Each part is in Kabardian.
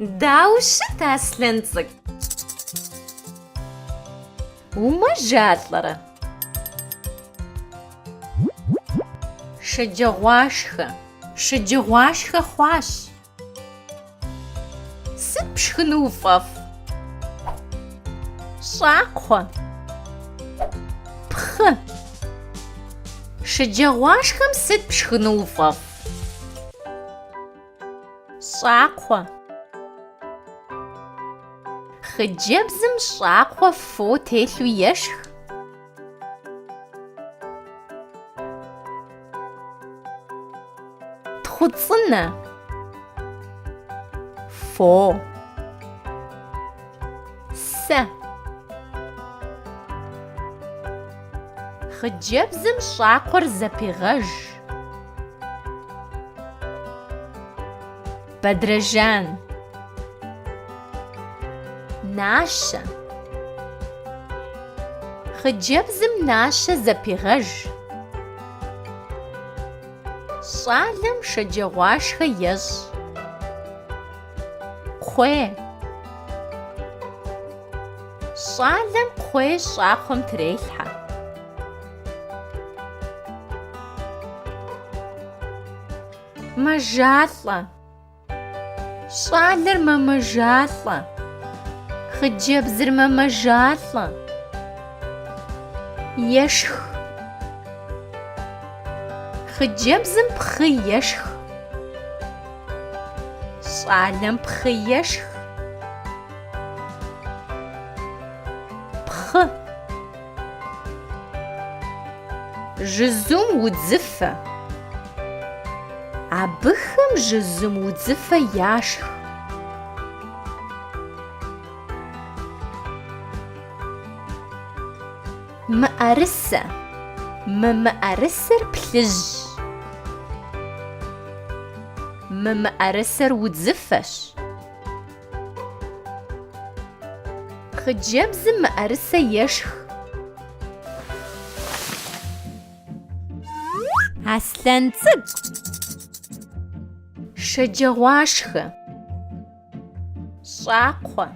Даущыт Аслъэн цӏыкӏу. Умэжалӏэрэ? Шэджагъуашхэ. Шэджагъуашхэ хъуащ. Сыт пшхыну уфӏэф? Щӏакхъуэ. Пхъы. Шэджагъуашхэм сыт пшхыну уфӏэф? Щӏакхъуэ. Хъыджэбзым щӏакхъуэ фо телъу ешх. Тхъуцӏынэ. Фо. Сэ. Хъыджэбзым щӏакхъуэр зэпегъэж. Бадрэжан. Нащэ. Хъыджэбзым нащэ зэпегъэж. Щӏалэм шэджагъуашхэ ещӏ. Кхъуей. Щӏалэм кхъуей щӏакхъуэм трелхьэ. Мэжалӏэ. Щӏалэр мэмэжалӏэ. Хъыджэбзыр мэмэжалӏэ. Ешх. Хъыджэбзым пхъы ешх. Щӏалэм пхъы ешх. Пхъы. Жызум удзыфэ. Абыхэм жызум удзыфэ яшх. Мыӏэрысэ. Мы мыӏэрысэр плъыжь. Мы мыӏэрысэр удзыфэщ. Хъыджэбзым мыӏэрысэ ешх. Аслъэн цӏыкӏу. Шэджагъуашхэ. Щӏакхъуэ.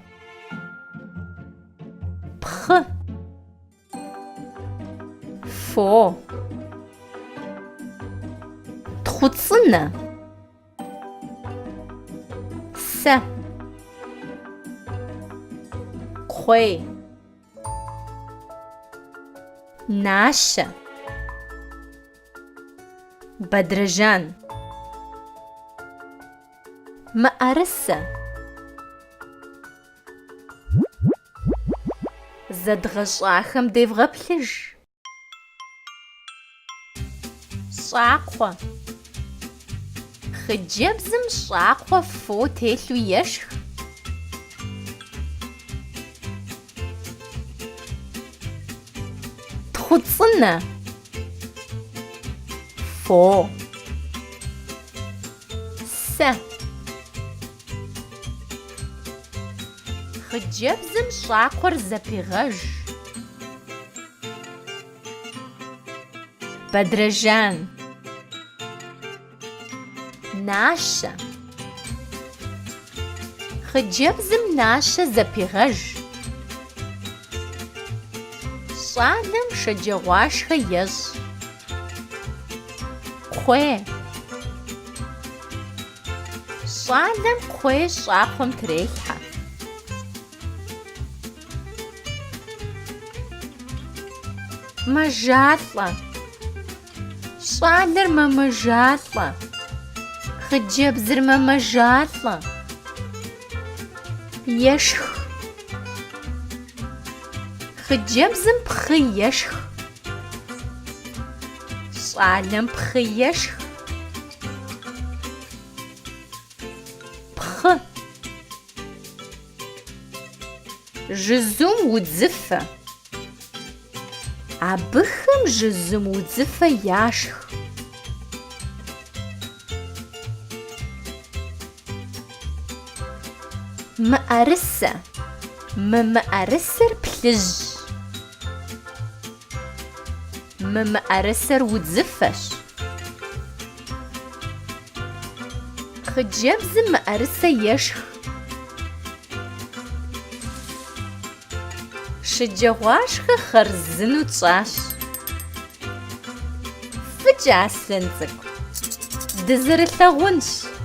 Пхъы. Фо. Тхъуцӏынэ. Сэ. Кхъуей. Нащэ. Бадрэжан. Мыӏэрысэ. Зэдгъэщӏахэм девгъэплъыж. Щӏакхъуэ. Хъыджэбзым щӏакхъуэ фо телъу ешх. Тхъуцӏынэ. Фо. Сэ. Хъыджэбзым щӏакхъуэр зэпегъэж. Бадрэжан. Нащэ. Хъыджэбзым нащэ зэпегъэж. Щӏалэм шэджагъуашхэ ещӏ. Кхъуей. Щӏалэм кхъуей щӏакхъуэм трелхьэ. Мэжалӏэ. Щӏалэр мэмэжалӏэ. Хъыджэбзыр мэмэжалӏэ. Ешх. Хъыджэбзым пхъы ешх. Щӏалэм пхъы ешх. Пхъы. Жызум удзыфэ. Абыхэм жызум удзыфэ яшх. Мыӏэрысэ. Мы мыӏэрысэр плъыжь. Мы мыӏэрысэр удзыфэщ. Хъыджэбзым мыӏэрысэ ешх. Шэджагъуашхэ хъарзынэу тщӏащ. Фӏыкӏэ, Аслъэн цӏыкӏу, дызэрылъэгъунщ.